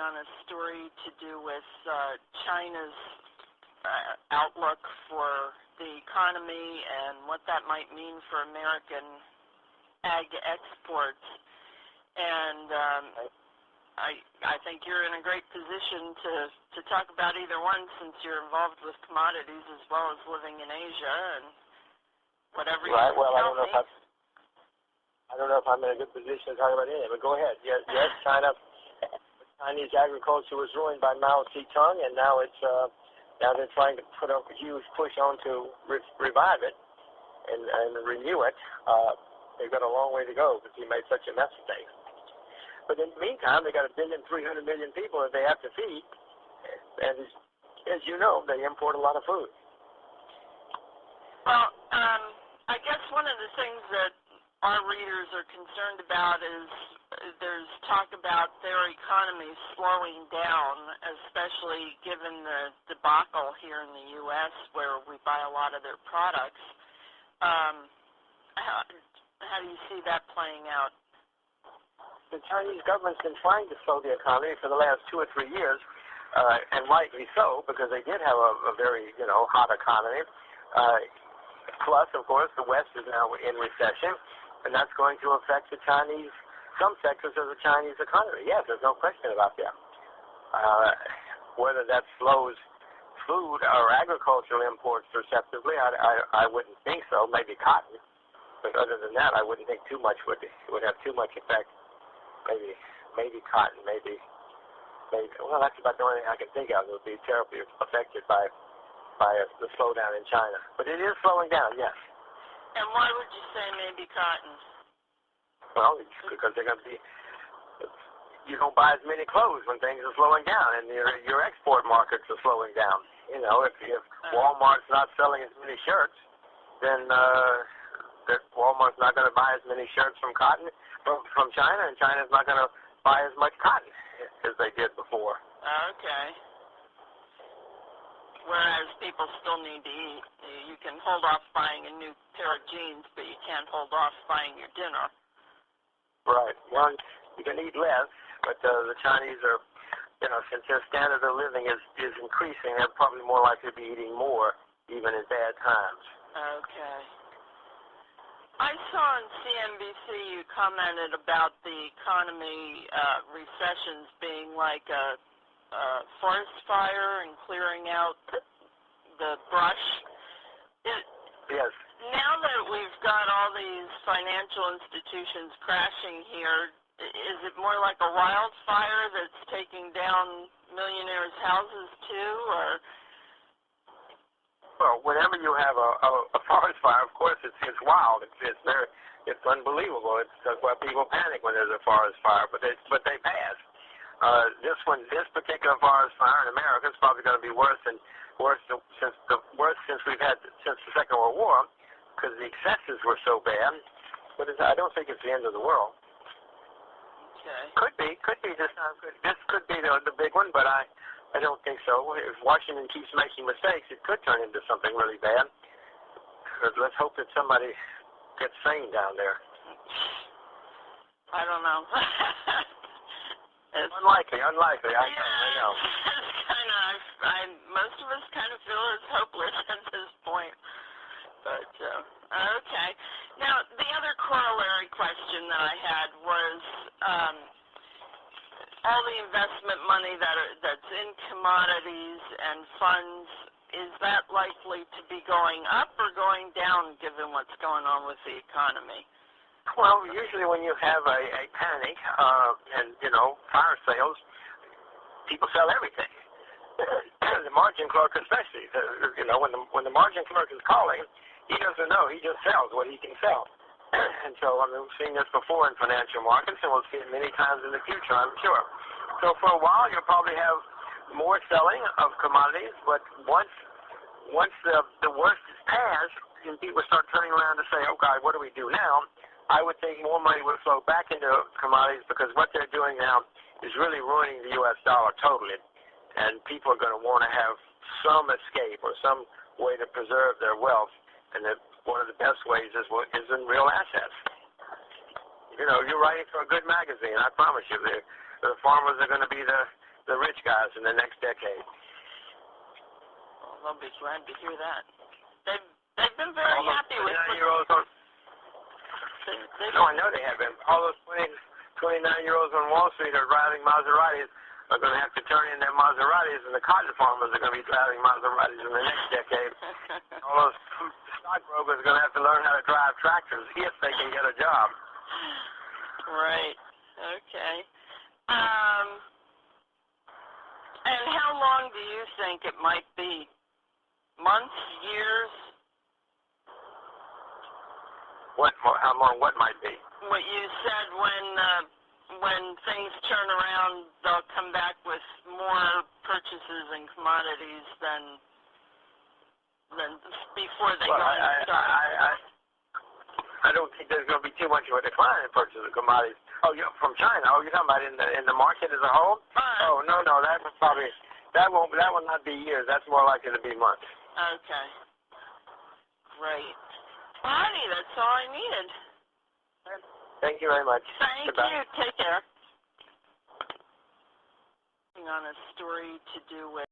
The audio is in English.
on a story to do with China's outlook for the economy and what that might mean for American ag exports. And I think you're in a great position to talk about either one, since you're involved with commodities as well as living in Asia, and whatever you right. Well, tell me. I don't know if I'm in a good position to talk about anything, but go ahead. Yes, China. Chinese agriculture was ruined by Mao Zedong, and now now they're trying to put a huge push on to revive it and renew it. They've got a long way to go because he made such a mess of things. But in the meantime, they got 1.3 billion people that they have to feed, and as you know, they import a lot of food. Well, I guess one of the things that our readers are concerned about is there's talk about their economy slowing down, especially given the debacle here in the U.S. where we buy a lot of their products. How do you see that playing out? The Chinese government's been trying to slow the economy for the last 2 or 3 years, and rightly so, because they did have a very, hot economy. Plus, of course, the West is now in recession, and that's going to affect some sectors of the Chinese economy. Yes, there's no question about that. Whether that slows food or agricultural imports perceptibly, I wouldn't think so. Maybe cotton, but other than that, I wouldn't think too much would have too much effect. Maybe cotton, maybe. Well, that's about the only thing I can think of that would be terribly affected by the slowdown in China. But it is slowing down, yes. And why would you say maybe cotton? Well, it's because they're going to be. You don't buy as many clothes when things are slowing down, and your export markets are slowing down. If Walmart's not selling as many shirts, then Walmart's not going to buy as many shirts from China, and China's not going to buy as much cotton as they did before. Okay. Whereas people still need to eat. You can hold off buying a new pair of jeans, but you can't hold off buying your dinner. Right. Well, you can eat less, but the Chinese are, since their standard of living is increasing, they're probably more likely to be eating more, even in bad times. Okay. I saw on CNBC you commented about the economy recessions being like a forest fire and clearing out the brush. Yes. Now that we've got all these financial institutions crashing here, is it more like a wildfire that's taking down millionaires' houses too, or? Well, whenever you have a forest fire, of course it's wild. It's unbelievable. That's why people panic when there's a forest fire. But they pass. This particular forest fire in America is probably going to be worse since we've had since the Second World War, because the excesses were so bad. But I don't think it's the end of the world. Okay. Could be this time. This could be the big one, but I don't think so. If Washington keeps making mistakes, it could turn into something really bad. Let's hope that somebody gets sane down there. I don't know. It's unlikely. I know. It's most of us kind of feel it's hopeless at this point. But, okay. Now, the other corollary question that I had was all the investment money that's in commodities and funds, is that likely to be going up or going down given what's going on with the economy? Well, usually when you have a panic and, fire sales, people sell everything. The margin clerk especially. When the margin clerk is calling, he doesn't know. He just sells what he can sell. And so, we've seen this before in financial markets, and we'll see it many times in the future, I'm sure. So for a while, you'll probably have more selling of commodities, but once the worst is past, and people start turning around to say, oh, God, what do we do now? I would think more money would flow back into commodities, because what they're doing now is really ruining the U.S. dollar totally, and people are going to want to have some escape or some way to preserve their wealth, and that one of the best ways is in real assets. You're writing for a good magazine. I promise you, the farmers are going to be the the rich guys in the next decade. Well, they'll be glad to hear that. They've been very happy with. 29-year-olds on. No, I know they have been. All those 29-year-olds on Wall Street are driving Maseratis. Are going to have to turn in their Maseratis, and the cotton farmers are going to be driving Maseratis in the next decade. All those stockbrokers are going to have to learn how to drive tractors if they can get a job. Right. Okay. And how long do you think it might be? Months, years? How long? What might be? What you said when things turn around, they'll come back with more purchases and commodities than before they go into stock. I don't think there's going to be too much of a decline in purchase of commodities. Oh, from China. Oh, you're talking about in the market as a whole? Oh, no, that will not be years. That's more likely to be months. Okay. Great. Well, honey, that's all I needed. Thank you very much. Thank Goodbye. you. Take care. On a story to do with